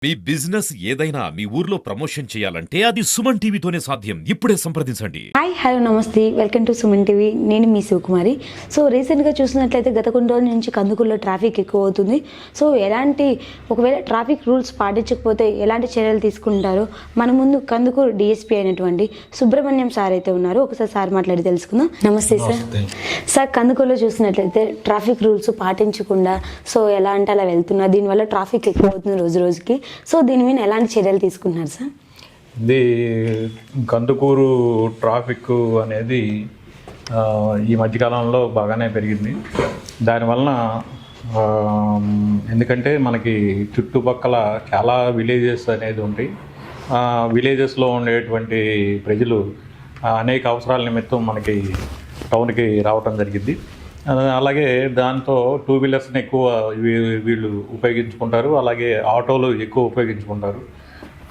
మీ business ఏదైనా మీ ఊర్లో promotion చేయాలంటే అది సుమన్ టీవీతోనే సాధ్యం. ఇప్పుడే సంప్రదించండి. హాయ్ హలో నమస్తే, వెల్కమ్ టు సుమన్ టీవీ. నేను మీ శివకుమారి. సో రీసెంట్గా చూసినట్లయితే గత కొన్ని రోజుల నుంచి కందుకూరులో ట్రాఫిక్ ఎక్కువ అవుతుంది. సో ఒకవేళ ట్రాఫిక్ రూల్స్ పాటించకపోతే ఎలాంటి చర్యలు తీసుకుంటారో మన ముందు కందుకూరు డిఎస్పీ అయినటువంటి సుబ్రహ్మణ్యం సార్ అయితే ఉన్నారు. ఒకసారి సార్ మాట్లాడి తెలుసుకుందాం. నమస్తే సార్. సార్, కందుకూరులో చూసినట్లయితే ట్రాఫిక్ రూల్స్ పాటించకుండా ఎలా అంటే అలా వెళ్తున్నారు. దీనివల్ల ట్రాఫిక్ ఎక్కువ అవుతుంది రోజు రోజుకి. సో దీని మీద ఎలాంటి చర్యలు తీసుకుంటున్నారు సార్? ఇది కందుకూరు ట్రాఫిక్ అనేది ఈ మధ్యకాలంలో బాగానే పెరిగింది. దానివలన ఎందుకంటే మనకి చుట్టుపక్కల చాలా విలేజెస్ అనేది ఉంటాయి. విలేజెస్లో ఉండేటువంటి ప్రజలు అనేక అవసరాల నిమిత్తం మనకి టౌన్కి రావటం జరిగింది. అలాగే దాంతో టూ వీలర్స్ని ఎక్కువ వీళ్ళు ఉపయోగించుకుంటారు. అలాగే ఆటోలు ఎక్కువ ఉపయోగించుకుంటారు.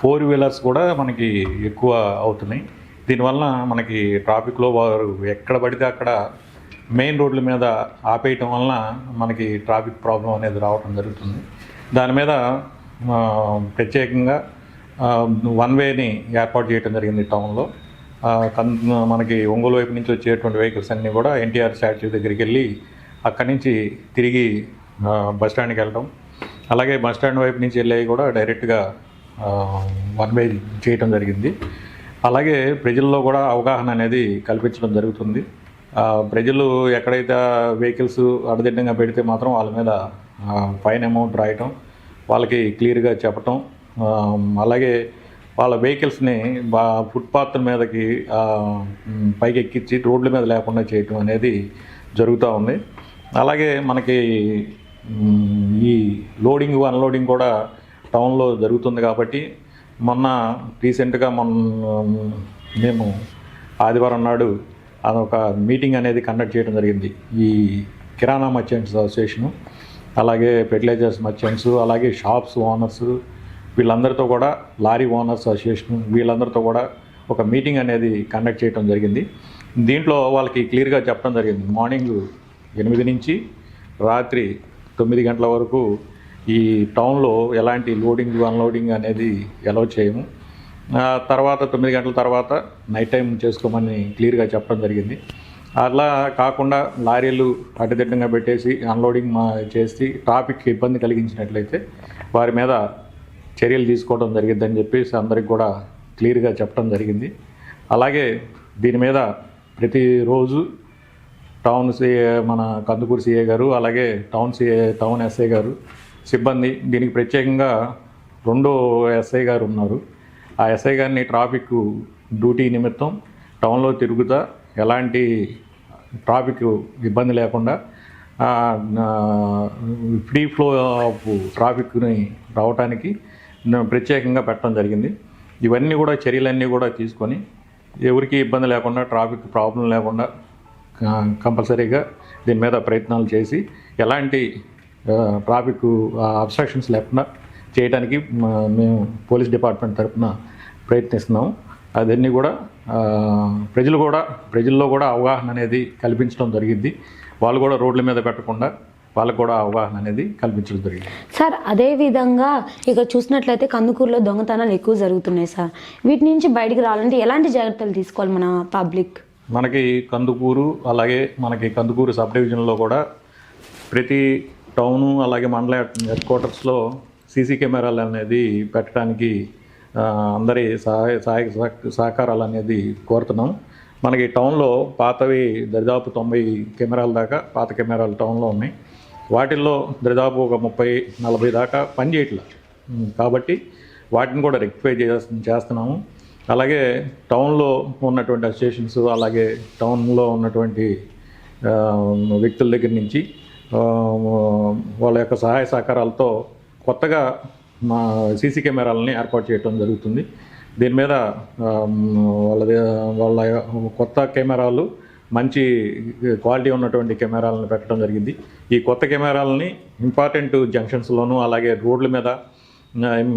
ఫోర్ వీలర్స్ కూడా మనకి ఎక్కువ అవుతున్నాయి. దీనివల్ల మనకి ట్రాఫిక్లో వారు ఎక్కడ పడితే అక్కడ మెయిన్ రోడ్ల మీద ఆపేయటం వలన మనకి ట్రాఫిక్ ప్రాబ్లం అనేది రావటం జరుగుతుంది. దాని మీద ప్రత్యేకంగా వన్ వేని ఏర్పాటు చేయడం జరిగింది టౌన్లో. మనకి ఒంగోలు వైపు నుంచి వచ్చేటువంటి వెహికల్స్ అన్నీ కూడా ఎన్టీఆర్ స్టాచ్యూ దగ్గరికి వెళ్ళి అక్కడి నుంచి తిరిగి బస్టాండ్కి వెళ్ళడం, అలాగే బస్టాండ్ వైపు నుంచి వెళ్ళేవి కూడా డైరెక్ట్గా వన్ వే చేయటం జరిగింది. అలాగే ప్రజల్లో కూడా అవగాహన అనేది కల్పించడం జరుగుతుంది. ప్రజలు ఎక్కడైతే వెహికల్స్ అడదిడ్డంగా పెడితే మాత్రం వాళ్ళ మీద ఫైన్ అమౌంట్ రాయటం, వాళ్ళకి క్లియర్గా చెప్పటం, అలాగే వాళ్ళ వెహికల్స్ని ఫుట్పాత్ మీదకి పైకి ఎక్కించి రోడ్ల మీద లేకుండా చేయటం అనేది జరుగుతూ ఉంది. అలాగే మనకి ఈ లోడింగ్ అన్లోడింగ్ కూడా టౌన్లో జరుగుతుంది. కాబట్టి రీసెంట్గా మేము ఆదివారం నాడు అదొక మీటింగ్ అనేది కండక్ట్ చేయడం జరిగింది. ఈ కిరాణా మర్చెంట్స్ అసోసియేషను, అలాగే ఫెర్టిలైజర్స్ మర్చెంట్స్, అలాగే షాప్స్ ఓనర్స్, వీళ్ళందరితో కూడా లారీ ఓనర్స్ అసోసియేషన్, వీళ్ళందరితో కూడా ఒక మీటింగ్ అనేది కండక్ట్ చేయడం జరిగింది. దీంట్లో వాళ్ళకి క్లియర్గా చెప్పడం జరిగింది, మార్నింగ్ 8 నుంచి రాత్రి 9 గంటల వరకు ఈ టౌన్లో ఎలాంటి లోడింగ్ అన్లోడింగ్ అనేది అలౌ చేయము. తర్వాత 9 గంటల తర్వాత నైట్ టైం చేసుకోమని క్లియర్గా చెప్పడం జరిగింది. అలా కాకుండా లారీలు అడ్డదిడ్డంగా పెట్టేసి అన్లోడింగ్ చేసి ట్రాఫిక్ ఇబ్బంది కలిగించినట్లయితే వారి మీద చర్యలు తీసుకోవడం జరిగిద్దని చెప్పేసి అందరికి కూడా క్లియర్గా చెప్పడం జరిగింది. అలాగే దీని మీద ప్రతిరోజు టౌన్ సిఏ, మన కందుకూరు సిఏ గారు, అలాగే టౌన్ ఎస్ఐ గారు సిబ్బంది, దీనికి ప్రత్యేకంగా 2వ ఎస్ఐ గారు ఉన్నారు. ఆ ఎస్ఐ గారిని ట్రాఫిక్ డ్యూటీ నిమిత్తం టౌన్లో తిరుగుతా ఎలాంటి ట్రాఫిక్ ఇబ్బంది లేకుండా ఫ్రీ ఫ్లో ఆఫ్ ట్రాఫిక్ని రావడానికి ప్రత్యేకంగా పెట్టడం జరిగింది. ఇవన్నీ కూడా చర్యలన్నీ కూడా తీసుకొని ఎవరికి ఇబ్బంది లేకుండా, ట్రాఫిక్ ప్రాబ్లం లేకుండా కంపల్సరీగా దీని మీద ప్రయత్నాలు చేసి ఎలాంటి ట్రాఫిక్ అబ్స్ట్రక్షన్స్ లేకుండా చేయడానికి మేము పోలీస్ డిపార్ట్మెంట్ తరఫున ప్రయత్నిస్తున్నాము. అదన్నీ కూడా ప్రజల్లో కూడా అవగాహన అనేది కల్పించడం జరిగింది. వాళ్ళు కూడా రోడ్ల మీద పెట్టకుండా వాళ్ళకు కూడా అవగాహన అనేది కల్పించడం జరిగింది. సార్, అదేవిధంగా ఇక చూసినట్లయితే కందుకూరులో దొంగతనాలు ఎక్కువ జరుగుతున్నాయి సార్. వీటి నుంచి బయటికి రావాలంటే ఎలాంటి జాగ్రత్తలు తీసుకోవాలి మన పబ్లిక్? మనకి కందుకూరు, అలాగే మనకి కందుకూరు సబ్ డివిజన్లో కూడా ప్రతి టౌను అలాగే మండల హెడ్ క్వార్టర్స్లో సీసీ కెమెరాలు అనేది పెట్టడానికి అందరి సహాయ సహకారాలు అనేది కోరుతున్నాం. మనకి టౌన్లో పాతవి దాదాపు 90 కెమెరాల దాకా పాత కెమెరాలు టౌన్లో ఉన్నాయి. వాటిల్లో దాదాపు ఒక 30-40 దాకా పనిచేయట్లేదు. కాబట్టి వాటిని కూడా రెక్టిఫై చేస్తున్నాము. అలాగే టౌన్లో ఉన్నటువంటి అసోసియేషన్స్, అలాగే టౌన్లో ఉన్నటువంటి వ్యక్తుల దగ్గర నుంచి వాళ్ళ యొక్క సహాయ సహకారాలతో కొత్తగా మా సీసీ కెమెరాలని ఏర్పాటు చేయడం జరుగుతుంది. దీని మీద వాళ్ళ కొత్త కెమెరాలు, మంచి క్వాలిటీ ఉన్నటువంటి కెమెరాలను పెట్టడం జరిగింది. ఈ కొత్త కెమెరాలని ఇంపార్టెంట్ జంక్షన్స్లోనూ, అలాగే రోడ్ల మీద,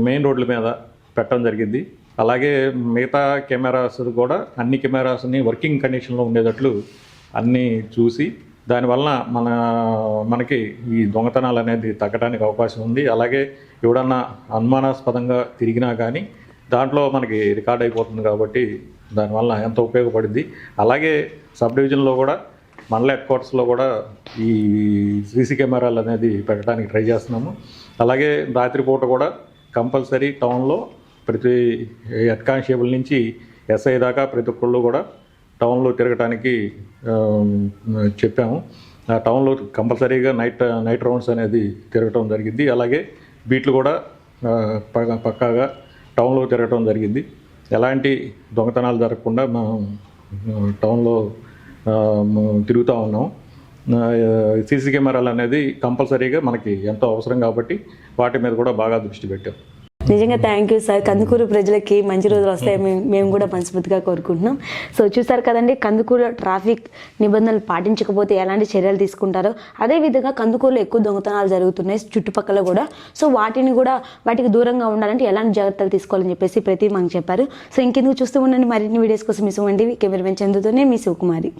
మెయిన్ రోడ్ల మీద పెట్టడం జరిగింది. అలాగే మిగతా కెమెరాస్ కూడా అన్ని కెమెరాస్ని వర్కింగ్ కండిషన్లో ఉండేటట్లు అన్నీ చూసి దానివల్ల మనకి ఈ దొంగతనాలు అనేది తగ్గడానికి అవకాశం ఉంది. అలాగే ఎవడన్నా అనుమానాస్పదంగా తిరిగినా కానీ దాంట్లో మనకి రికార్డ్ అయిపోతుంది కాబట్టి దానివల్ల ఎంతో ఉపయోగపడింది. అలాగే సబ్ డివిజన్లో కూడా మండల హెడ్ క్వార్టర్స్లో కూడా ఈ సీసీ కెమెరాలు అనేది పెట్టడానికి ట్రై చేస్తున్నాము. అలాగే రాత్రిపూట కూడా కంపల్సరీ టౌన్లో ప్రతి హెడ్ కానిస్టేబుల్ నుంచి ఎస్ఐ దాకా ప్రతి ఒక్కళ్ళు కూడా టౌన్లో తిరగటానికి చెప్పాము. ఆ టౌన్లో కంపల్సరీగా నైట్ రౌండ్స్ అనేది తిరగటం జరిగింది. అలాగే బీట్లు కూడా పక్కాగా టౌన్లో తిరగటం జరిగింది. ఎలాంటి దొంగతనాలు జరగకుండా మనం టౌన్లో తిరుగుతూ ఉన్నాం. సీసీ కెమెరాలు అనేది కంపల్సరీగా మనకి ఎంతో అవసరం కాబట్టి వాటి మీద కూడా బాగా దృష్టి పెట్టాం. నిజంగా థ్యాంక్ యూ సార్. కందుకూరు ప్రజలకి మంచి రోజులు వస్తాయని మేము కూడా మనస్ఫూర్తిగా కోరుకుంటున్నాం. సో చూసారు కదండి, కందుకూరులో ట్రాఫిక్ నిబంధనలు పాటించకపోతే ఎలాంటి చర్యలు తీసుకుంటారో, అదేవిధంగా కందుకూరులో ఎక్కువ దొంగతనాలు జరుగుతున్నాయి చుట్టుపక్కల కూడా. సో వాటికి దూరంగా ఉండాలంటే ఎలాంటి జాగ్రత్తలు తీసుకోవాలని చెప్పేసి ప్రతి మాకు చెప్పారు. సో ఇంకెందుకు చూస్తూ ఉండండి మరిన్ని వీడియోస్ కోసం మీ సుమన్ టీవీ. కెమెరామెన్ చందుతోనే మీ శివకుమారి.